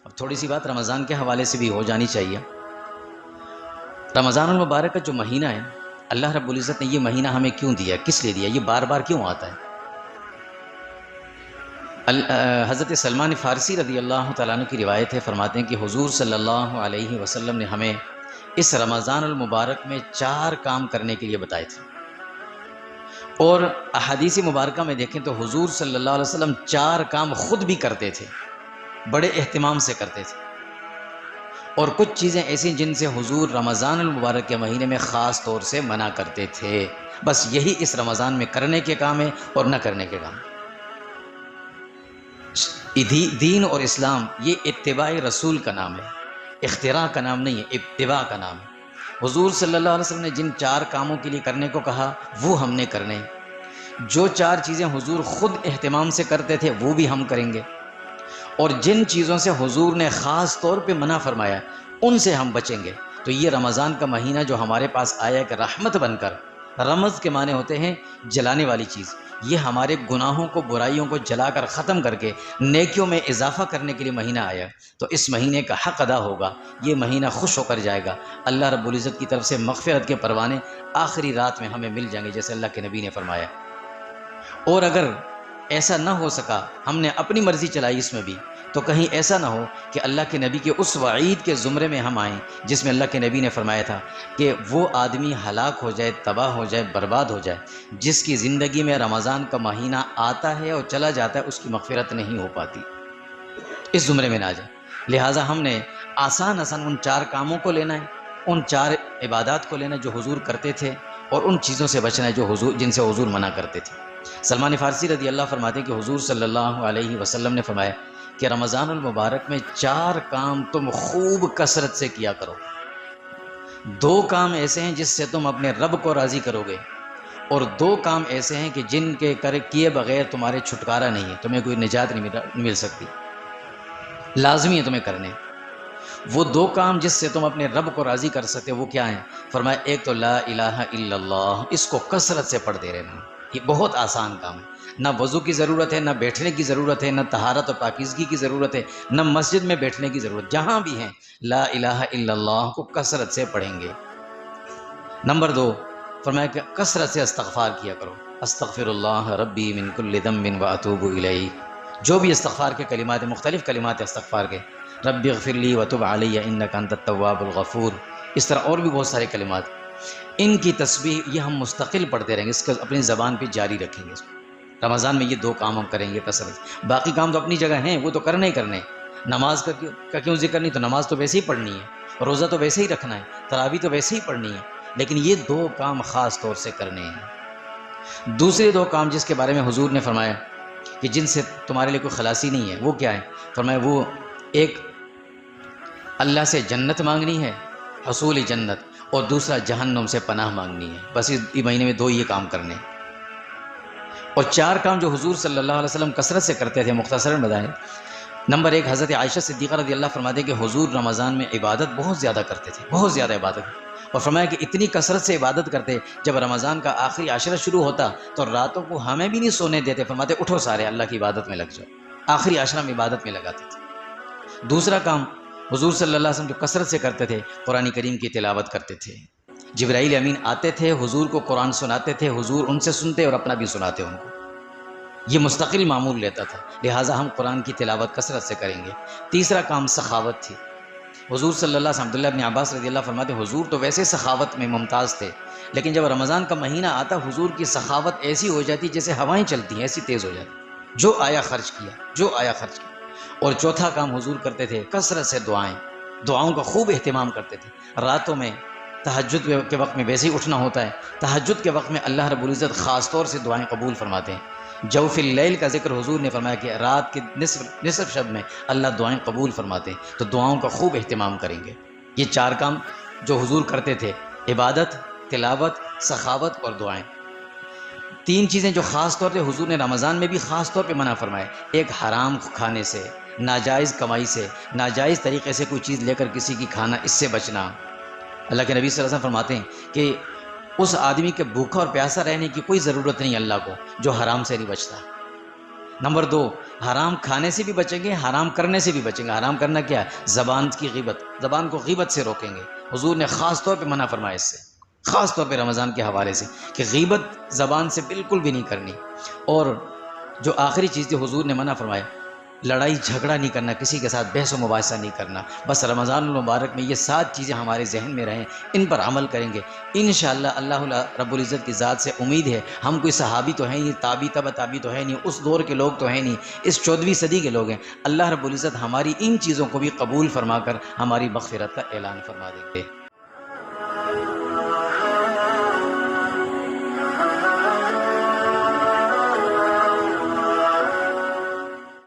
اب تھوڑی سی بات رمضان کے حوالے سے بھی ہو جانی چاہیے۔ رمضان المبارک کا جو مہینہ ہے، اللہ رب العزت نے یہ مہینہ ہمیں کیوں دیا، کس لیے دیا، یہ بار بار کیوں آتا ہے؟ حضرت سلمان فارسی رضی اللہ تعالیٰ عنہ کی روایت ہے، فرماتے ہیں کہ حضور صلی اللہ علیہ وسلم نے ہمیں اس رمضان المبارک میں 4 کام کرنے کے لیے بتائے تھے، اور احادیث مبارکہ میں دیکھیں تو حضور صلی اللہ علیہ وسلم 4 کام خود بھی کرتے تھے، بڑے اہتمام سے کرتے تھے، اور کچھ چیزیں ایسی جن سے حضور رمضان المبارک کے مہینے میں خاص طور سے منع کرتے تھے، بس یہی اس رمضان میں کرنے کے کام ہے اور نہ کرنے کے کام۔ دین اور اسلام یہ اتباع رسول کا نام ہے، اختراع کا نام نہیں ہے، اتباع کا نام ہے۔ حضور صلی اللہ علیہ وسلم نے جن 4 کاموں کے لیے کرنے کو کہا وہ ہم نے کرنے، جو 4 چیزیں حضور خود اہتمام سے کرتے تھے وہ بھی ہم کریں گے، اور جن چیزوں سے حضور نے خاص طور پہ منع فرمایا ان سے ہم بچیں گے۔ تو یہ رمضان کا مہینہ جو ہمارے پاس آیا کہ رحمت بن کر، رمض کے معنی ہوتے ہیں جلانے والی چیز، یہ ہمارے گناہوں کو، برائیوں کو جلا کر ختم کر کے نیکیوں میں اضافہ کرنے کے لیے مہینہ آیا، تو اس مہینے کا حق ادا ہوگا، یہ مہینہ خوش ہو کر جائے گا، اللہ رب العزت کی طرف سے مغفرت کے پروانے آخری رات میں ہمیں مل جائیں گے، جیسے اللہ کے نبی نے فرمایا۔ اور اگر ایسا نہ ہو سکا، ہم نے اپنی مرضی چلائی اس میں بھی، تو کہیں ایسا نہ ہو کہ اللہ کے نبی کے اس وعید کے زمرے میں ہم آئیں جس میں اللہ کے نبی نے فرمایا تھا کہ وہ آدمی ہلاک ہو جائے، تباہ ہو جائے، برباد ہو جائے جس کی زندگی میں رمضان کا مہینہ آتا ہے اور چلا جاتا ہے، اس کی مغفرت نہیں ہو پاتی، اس زمرے میں نہ آ جائے۔ لہٰذا ہم نے آسان ان 4 کاموں کو لینا ہے، ان 4 عبادات کو لینا ہے جو حضور کرتے تھے، اور ان چیزوں سے بچنا ہے جن سے حضور منع کرتے تھے۔ سلمان فارسی رضی اللہ فرماتے ہیں کہ حضور صلی اللہ علیہ وسلم نے فرمایا کہ رمضان المبارک میں 4 کام تم خوب کثرت سے کیا کرو۔ 2 کام ایسے ہیں جس سے تم اپنے رب کو راضی کرو گے، اور 2 کام ایسے ہیں کہ جن کے کیے بغیر تمہارے چھٹکارا نہیں ہے، تمہیں کوئی نجات نہیں مل سکتی، لازمی ہے تمہیں کرنے۔ وہ 2 کام جس سے تم اپنے رب کو راضی کر سکتے وہ کیا ہیں؟ فرمایا ایک تو لا الہ الا اللہ، اس کو کثرت سے پڑھتے رہنا، یہ بہت آسان کام ہے، نہ وضو کی ضرورت ہے، نہ بیٹھنے کی ضرورت ہے، نہ طہارت اور پاکیزگی کی ضرورت ہے، نہ مسجد میں بیٹھنے کی ضرورت، جہاں بھی ہیں لا الہ الا اللہ کو کثرت سے پڑھیں گے۔ نمبر 2، فرمایا کہ کثرت سے استغفار کیا کرو، استغفر اللہ ربی من کل ذنب واتوب الیہ، جو بھی استغفار کے کلمات ہیں، مختلف کلمات استغفار کے، رب اغفر لی وتب علی انک انت التواب الغفور، اس طرح اور بھی بہت سارے کلمات، ان کی تسبیح یہ ہم مستقل پڑھتے رہیں گے، اس کو اپنی زبان پہ جاری رکھیں گے۔ رمضان میں یہ 2 کام ہم کریں گے کثرت، باقی کام تو اپنی جگہ ہیں، وہ تو کرنے ہی کرنے، نماز کا کیوں ذکر نہیں، تو نماز تو ویسے ہی پڑھنی ہے، روزہ تو ویسے ہی رکھنا ہے، تراویح تو ویسے ہی پڑھنی ہے، لیکن یہ 2 کام خاص طور سے کرنے ہیں۔ دوسرے 2 کام جس کے بارے میں حضور نے فرمایا کہ جن سے تمہارے لیے کوئی خلاصی نہیں ہے، وہ کیا ہے؟ فرمایا وہ ایک اللہ سے جنت مانگنی ہے، حصول جنت، اور دوسرا جہنم سے پناہ مانگنی ہے، بس اس مہینے میں 2 یہ کام کرنے ہیں۔ اور 4 کام جو حضور صلی اللہ علیہ وسلم کثرت سے کرتے تھے، مختصراً بتائیں۔ نمبر 1، حضرت عائشہ صدیقہ رضی اللہ فرماتے ہیں کہ حضور رمضان میں عبادت بہت زیادہ کرتے تھے، بہت زیادہ عبادت، اور فرمایا کہ اتنی کثرت سے عبادت کرتے، جب رمضان کا آخری عشرہ شروع ہوتا تو راتوں کو ہمیں بھی نہیں سونے دیتے، فرماتے اٹھو سارے اللہ کی عبادت میں لگ جاؤ، آخری عشرہ میں عبادت میں لگاتے تھے۔ دوسرا کام حضور صلی اللہ علیہ وسلم جو کثرت سے کرتے تھے، قرآن کریم کی تلاوت کرتے تھے، جبرائیل امین آتے تھے، حضور کو قرآن سناتے تھے، حضور ان سے سنتے اور اپنا بھی سناتے ان کو، یہ مستقل معمول لیتا تھا، لہٰذا ہم قرآن کی تلاوت کثرت سے کریں گے۔ تیسرا کام سخاوت تھی، حضور صلی اللہ علیہ وسلم، عبداللہ بن عباس رضی اللہ فرماتے ہیں حضور تو ویسے سخاوت میں ممتاز تھے، لیکن جب رمضان کا مہینہ آتا حضور کی سخاوت ایسی ہو جاتی جیسے ہوائیں چلتی ہیں، ایسی تیز ہو جاتی، جو آیا خرچ کیا، جو آیا خرچ کیا۔ اور چوتھا کام حضور کرتے تھے کثرت سے دعاؤں کا خوب اہتمام کرتے تھے، راتوں میں تہجد کے وقت میں ویسے ہی اٹھنا ہوتا ہے، تہجد کے وقت میں اللہ رب العزت خاص طور سے دعائیں قبول فرماتے ہیں، جوف اللیل کا ذکر حضور نے فرمایا کہ رات کے نصف شب میں اللہ دعائیں قبول فرماتے ہیں، تو دعاؤں کا خوب اہتمام کریں گے۔ یہ 4 کام جو حضور کرتے تھے، عبادت، تلاوت، سخاوت اور دعائیں۔ 3 چیزیں جو خاص طور پہ حضور نے رمضان میں بھی خاص طور پہ منع فرمائے، ایک حرام کھانے سے، ناجائز کمائی سے، ناجائز طریقے سے کوئی چیز لے کر کسی کی کھانا، اس سے بچنا۔ اللہ کے نبی صلی اللہ علیہ وسلم فرماتے ہیں کہ اس آدمی کے بھوکا اور پیاسا رہنے کی کوئی ضرورت نہیں اللہ کو جو حرام سے نہیں بچتا۔ نمبر 2، حرام کھانے سے بھی بچیں گے، حرام کرنے سے بھی بچیں گے۔ حرام کرنا کیا ہے؟ زبان کی غیبت، زبان کو غیبت سے روکیں گے۔ حضور نے خاص طور پہ منع فرمایا اس سے، خاص طور پہ رمضان کے حوالے سے، کہ غیبت زبان سے بالکل بھی نہیں کرنی۔ اور جو آخری چیز تھی حضور نے منع فرمایا، لڑائی جھگڑا نہیں کرنا، کسی کے ساتھ بحث و مباحثہ نہیں کرنا۔ بس رمضان المبارک میں یہ 7 چیزیں ہمارے ذہن میں رہیں، ان پر عمل کریں گے انشاءاللہ۔ اللہ رب العزت کی ذات سے امید ہے، ہم کوئی صحابی تو ہیں نہیں، تابعی تبع تابعی تو ہے نہیں، اس دور کے لوگ تو ہیں نہیں، اس 14ویں صدی کے لوگ ہیں۔ اللہ رب العزت ہماری ان چیزوں کو بھی قبول فرما کر ہماری مغفرت کا اعلان فرما دیں گے۔